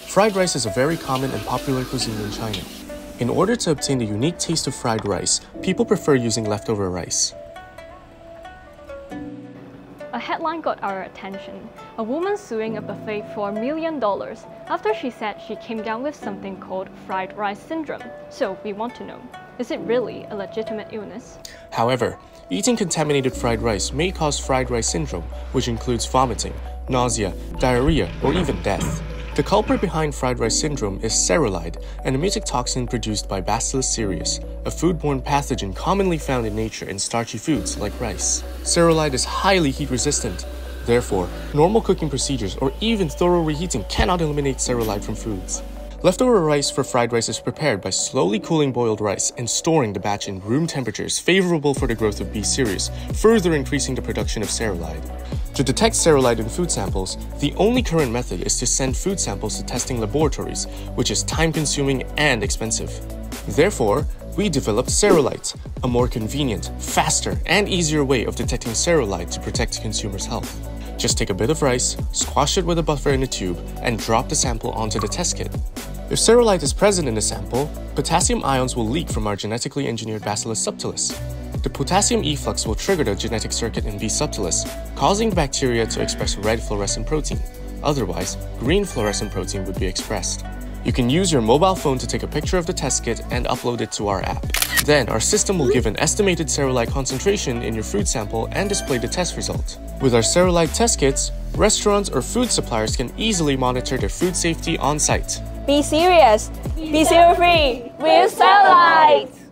Fried rice is a very common and popular cuisine in China. In order to obtain the unique taste of fried rice, people prefer using leftover rice. A headline got our attention. A woman suing a buffet for $1 million after she said she came down with something called fried rice syndrome. So we want to know, is it really a legitimate illness? However, eating contaminated fried rice may cause fried rice syndrome, which includes vomiting, nausea, diarrhea, or even death. The culprit behind fried rice syndrome is Cereulide, an emetic toxin produced by Bacillus cereus, a foodborne pathogen commonly found in nature in starchy foods like rice. Cereulide is highly heat-resistant. Therefore, normal cooking procedures or even thorough reheating cannot eliminate Cereulide from foods. Leftover rice for fried rice is prepared by slowly cooling boiled rice and storing the batch in room temperatures favorable for the growth of B. cereus, further increasing the production of Cereulide. To detect Cereulide in food samples, the only current method is to send food samples to testing laboratories, which is time-consuming and expensive. Therefore, we developed Cereulite, a more convenient, faster, and easier way of detecting Cereulide to protect consumers' health. Just take a bit of rice, squash it with a buffer in a tube, and drop the sample onto the test kit. If Cereulite is present in the sample, potassium ions will leak from our genetically engineered Bacillus subtilis. The potassium efflux will trigger the genetic circuit in B. subtilis, causing the bacteria to express red fluorescent protein. Otherwise, green fluorescent protein would be expressed. You can use your mobile phone to take a picture of the test kit and upload it to our app. Then, our system will give an estimated Cereulite concentration in your food sample and display the test result. With our Cereulite test kits, restaurants or food suppliers can easily monitor their food safety on site. Be serious, be Cereufree with Cereulite!